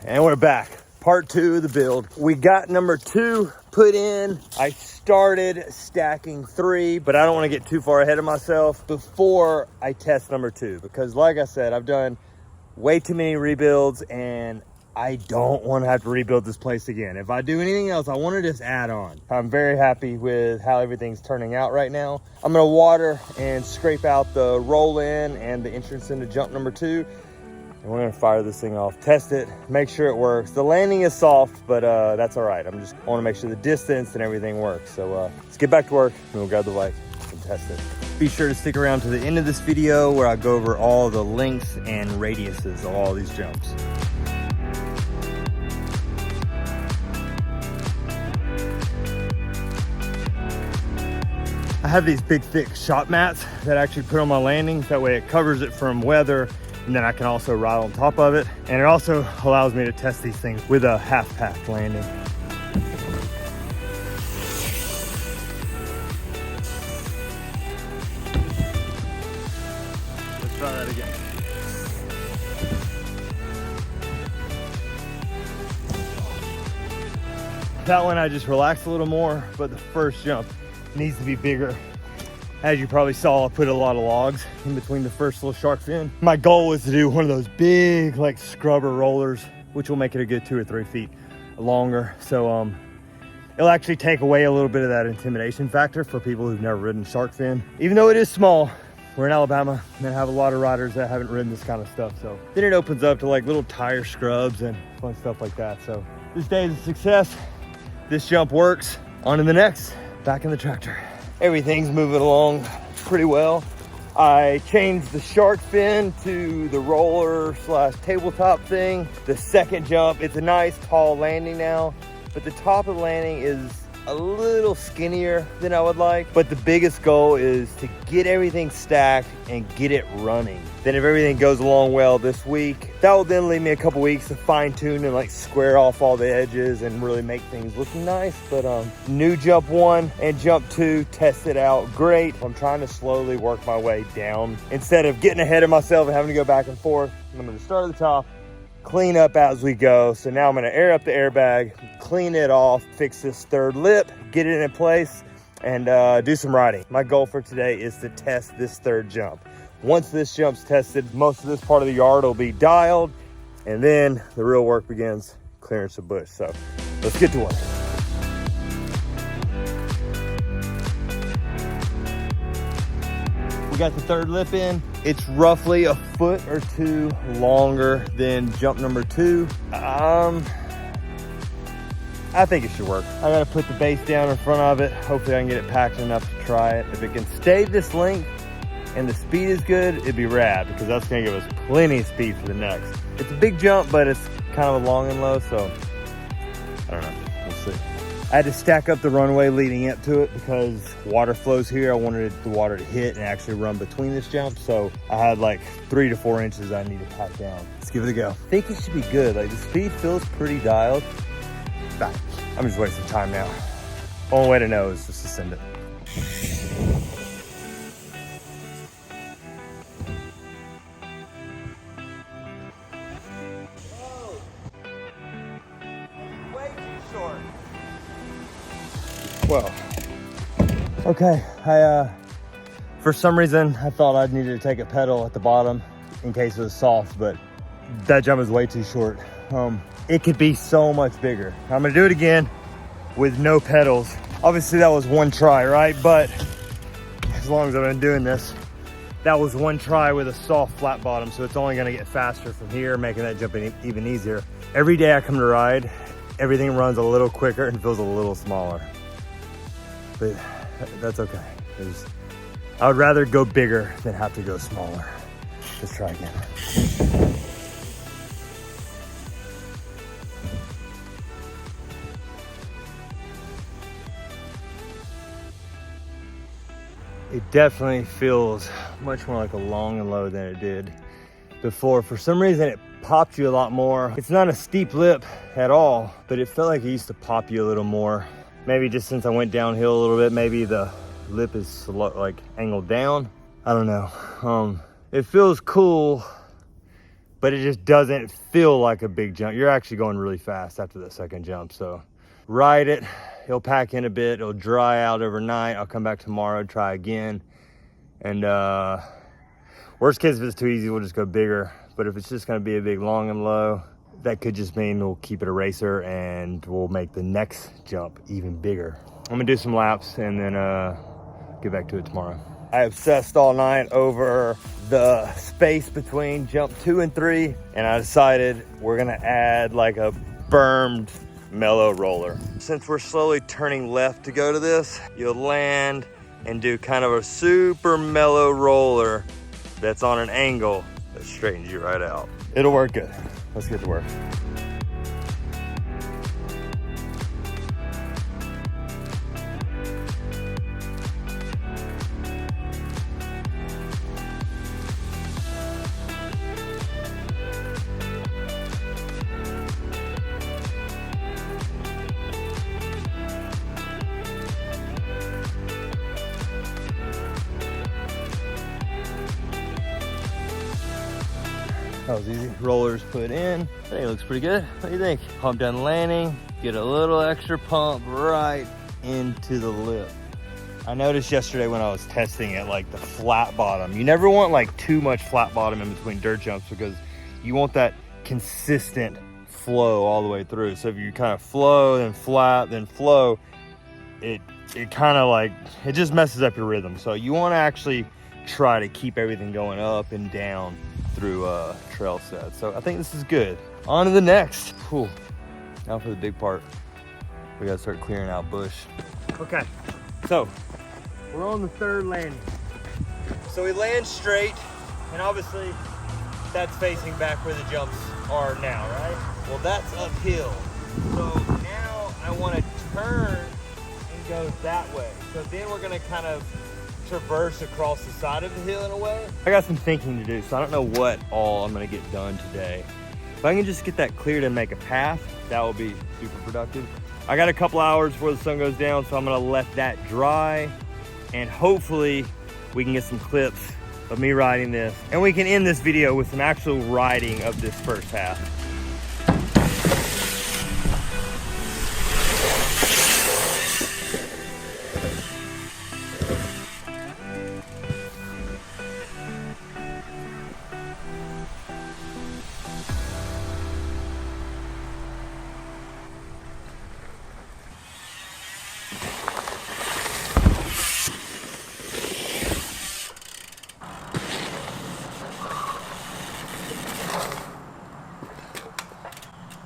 And we're back. Part 2 of the build. We got number 2 put in. I started stacking 3, but I don't want to get too far ahead of myself before I test number 2, because like I said, I've done way too many rebuilds and I don't want to have to rebuild this place again. If I do anything else, I want to just add on. I'm very happy with how everything's turning out right now. I'm gonna water and scrape out the roll in and the entrance into jump number 2. And we're gonna fire this thing off, test it, make sure it works. The landing is soft, but that's all right. I wanna make sure the distance and everything works. So let's get back to work and we'll grab the bike and test it. Be sure to stick around to the end of this video where I go over all the lengths and radiuses of all these jumps. I have these big thick shot mats that I actually put on my landings. That way it covers it from weather, and then I can also ride on top of it. And it also allows me to test these things with a half pack landing. Let's try that again. That one I just relaxed a little more, but the first jump needs to be bigger. As you probably saw, I put a lot of logs in between the first little shark fin. My goal was to do one of those big like scrubber rollers, which will make it a good 2 or 3 feet longer. So it'll actually take away a little bit of that intimidation factor for people who've never ridden shark fin. Even though it is small, we're in Alabama and I have a lot of riders that haven't ridden this kind of stuff. So then it opens up to like little tire scrubs and fun stuff like that. So this day is a success. This jump works. On to the next. Back in the tractor. Everything's moving along pretty well. I changed the shark fin to the roller / tabletop thing. The second jump, it's a nice tall landing now, but the top of the landing is a little skinnier than I would like. But the biggest goal is to get everything stacked and get it running. Then if everything goes along well this week, that will then leave me a couple weeks to fine tune and like square off all the edges and really make things looking nice. But new jump 1 and jump 2 tested out great. I'm trying to slowly work my way down. Instead of getting ahead of myself and having to go back and forth, I'm gonna start at the top, clean up as we go. So now I'm gonna air up the airbag, clean it off, fix this third lip, get it in place, and do some riding. My goal for today is to test this third jump. Once this jump's tested, most of this part of the yard will be dialed, and then the real work begins, clearing some bush. So let's get to work. We got the third lip in. It's roughly a foot or 2 longer than jump number 2. I think it should work. I gotta put the base down in front of it. Hopefully I can get it packed enough to try it. If it can stay this length and the speed is good, it'd be rad, because that's gonna give us plenty of speed for the next. It's a big jump, but it's kind of a long and low, so I don't know, we'll see. I had to stack up the runway leading up to it because water flows here. I wanted the water to hit and actually run between this jump, so I had like 3 to 4 inches I need to pack down. Let's give it a go. I think it should be good. Like the speed feels pretty dialed. Back. I'm just wasting time now. Only way to know is just to send it. Well, okay, for some reason, I thought I'd needed to take a pedal at the bottom in case it was soft, but that jump is way too short. It could be so much bigger. I'm gonna do it again with no pedals. Obviously that was one try, right? But as long as I've been doing this, that was one try with a soft flat bottom, so it's only gonna get faster from here, making that jump even easier. Every day I come to ride, everything runs a little quicker and feels a little smaller. But that's okay. I would rather go bigger than have to go smaller. Let's try again. It definitely feels much more like a long and low than it did before. For some reason, it popped you a lot more. It's not a steep lip at all, but it felt like it used to pop you a little more. Maybe just since I went downhill a little bit, maybe the lip is like angled down. I don't know. It feels cool, but it just doesn't feel like a big jump. You're actually going really fast after the second jump. So ride it, it'll pack in a bit, it'll dry out overnight. I'll come back tomorrow, try again. And worst case, if it's too easy, we'll just go bigger. But if it's just gonna be a big long and low, that could just mean we'll keep it a racer and we'll make the next jump even bigger. I'm gonna do some laps and then get back to it tomorrow. I obsessed all night over the space between jump 2 and 3, and I decided we're gonna add like a bermed mellow roller. Since we're slowly turning left to go to this, you'll land and do kind of a super mellow roller that's on an angle that straightens you right out. It'll work good. Let's get to work. That was easy. Rollers put in. I think it looks pretty good. What do you think? Pump down the landing, get a little extra pump right into the lip. I noticed yesterday when I was testing it, like the flat bottom, you never want like too much flat bottom in between dirt jumps because you want that consistent flow all the way through. So if you kind of flow, then flat, then flow, it kind of like, it just messes up your rhythm. So you want to actually try to keep everything going up and down through trail sets. So I think this is good. On to the next. Whew. Now for the big part. We gotta start clearing out bush. Okay, so we're on the third landing. So we land straight, and obviously that's facing back where the jumps are now, right? Well, that's uphill. So now I wanna turn and go that way. So then we're gonna kind of traverse across the side of the hill in a way. I got some thinking to do, so I don't know what all I'm gonna get done today. If I can just get that cleared and make a path, that will be super productive. I got a couple hours before the sun goes down, so I'm gonna let that dry, and hopefully we can get some clips of me riding this, and we can end this video with some actual riding of this first half.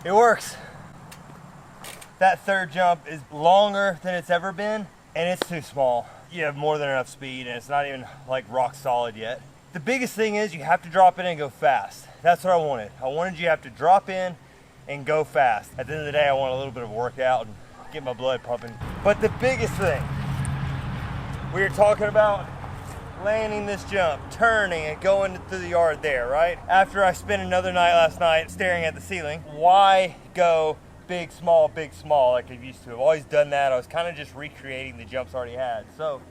It works. That third jump is longer than it's ever been, and it's too small. You have more than enough speed, and it's not even like rock solid yet. The biggest thing is you have to drop in and go fast. That's what I wanted. I wanted you to have to drop in and go fast. At the end of the day, I want a little bit of workout and get my blood pumping. But the biggest thing, we were talking about landing this jump, turning and going through the yard there, right? After I spent another night last night staring at the ceiling, why go big, small, like I used to? I've always done that. I was kind of just recreating the jumps I already had. So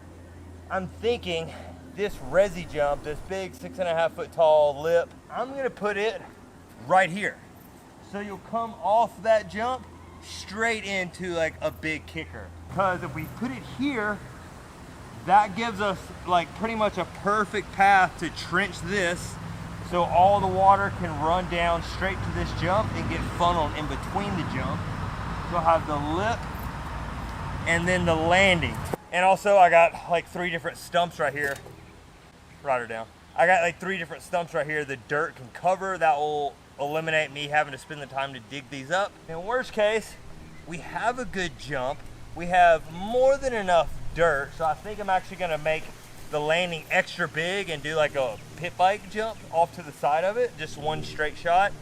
I'm thinking this resi jump, this big 6.5 foot tall lip, I'm gonna put it right here. So you'll come off that jump straight into like a big kicker. Because if we put it here, that gives us like pretty much a perfect path to trench this so all the water can run down straight to this jump and get funneled in between the jump. You'll have the lip and then the landing. And also I got like 3 different stumps right here. Write her down. I got like 3 different stumps right here the dirt can cover. That will eliminate me having to spend the time to dig these up. In worst case, we have a good jump. We have more than enough dirt, so I think I'm actually gonna make the landing extra big and do like a pit bike jump off to the side of it, just one straight shot.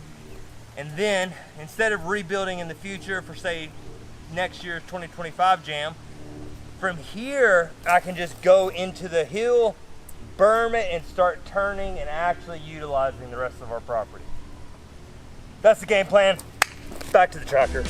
And then instead of rebuilding in the future for say next year's 2025 jam, from here I can just go into the hill, berm it, and start turning and actually utilizing the rest of our property. That's the game plan. Back to the tractor.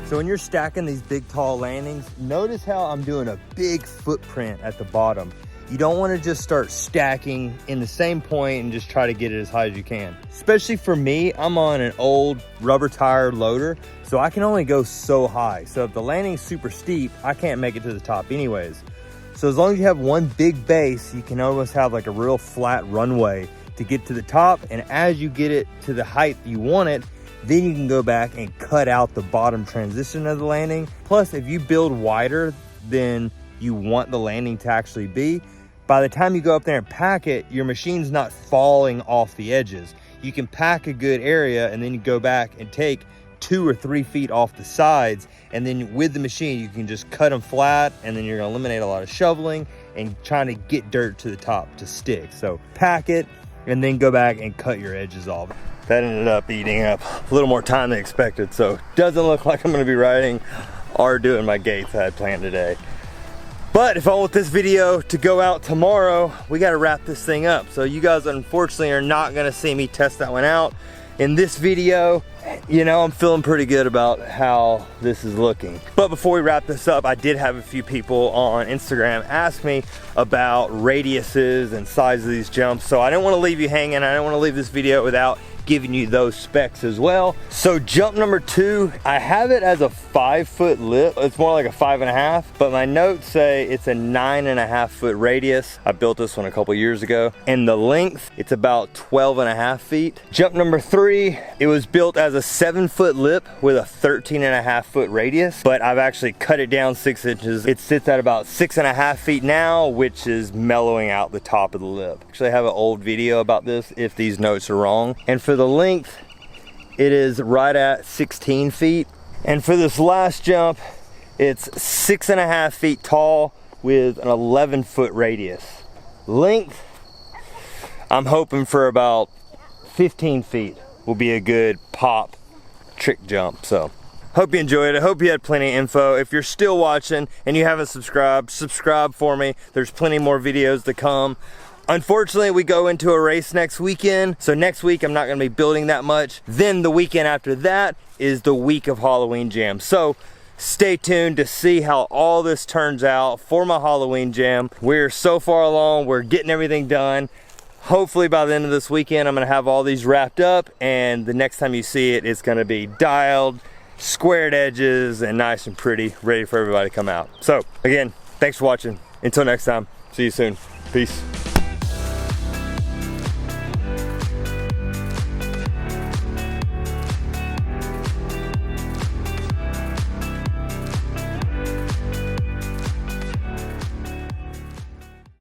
So when you're stacking these big tall landings, notice how I'm doing a big footprint at the bottom. You don't want to just start stacking in the same point and just try to get it as high as you can. Especially for me, I'm on an old rubber tire loader, so I can only go so high. So if the landing's super steep, I can't make it to the top anyways. So as long as you have one big base, you can almost have like a real flat runway to get to the top. And as you get it to the height you want it, then you can go back and cut out the bottom transition of the landing. Plus, if you build wider than you want the landing to actually be, by the time you go up there and pack it, your machine's not falling off the edges. You can pack a good area and then you go back and take 2 or 3 feet off the sides, and then with the machine you can just cut them flat, and then you're gonna eliminate a lot of shoveling and trying to get dirt to the top to stick. So pack it and then go back and cut your edges off. That ended up eating up a little more time than expected, so it doesn't look like I'm gonna be riding or doing my gates I had planned today. But if I want this video to go out tomorrow, we gotta wrap this thing up. So you guys unfortunately are not gonna see me test that one out in this video. You know, I'm feeling pretty good about how this is looking. But before we wrap this up, I did have a few people on Instagram ask me about radiuses and size of these jumps. So I didn't wanna leave you hanging. I didn't wanna leave this video without giving you those specs as well. So jump number 2, I have it as a 5-foot lip. It's more like a 5.5, but my notes say it's a 9.5-foot radius. I built this one a couple years ago. And the length, it's about 12.5 feet. Jump number 3, it was built as a 7-foot lip with a 13.5-foot radius, but I've actually cut it down 6 inches. It sits at about 6.5 feet now, which is mellowing out the top of the lip. Actually, I have an old video about this if these notes are wrong. And for the length, it is right at 16 feet. And for this last jump, it's 6.5 feet tall with an 11-foot radius. Length, I'm hoping for about 15 feet will be a good pop trick jump. So hope you enjoyed it. I hope you had plenty of info. If you're still watching and you haven't subscribed, subscribe for me. There's plenty more videos to come. Unfortunately, we go into a race next weekend. So next week, I'm not gonna be building that much. Then the weekend after that is the week of Halloween Jam. So stay tuned to see how all this turns out for my Halloween Jam. We're so far along, we're getting everything done. Hopefully by the end of this weekend, I'm gonna have all these wrapped up, and the next time you see it, it's gonna be dialed, squared edges, and nice and pretty, ready for everybody to come out. So again, thanks for watching. Until next time, see you soon. Peace.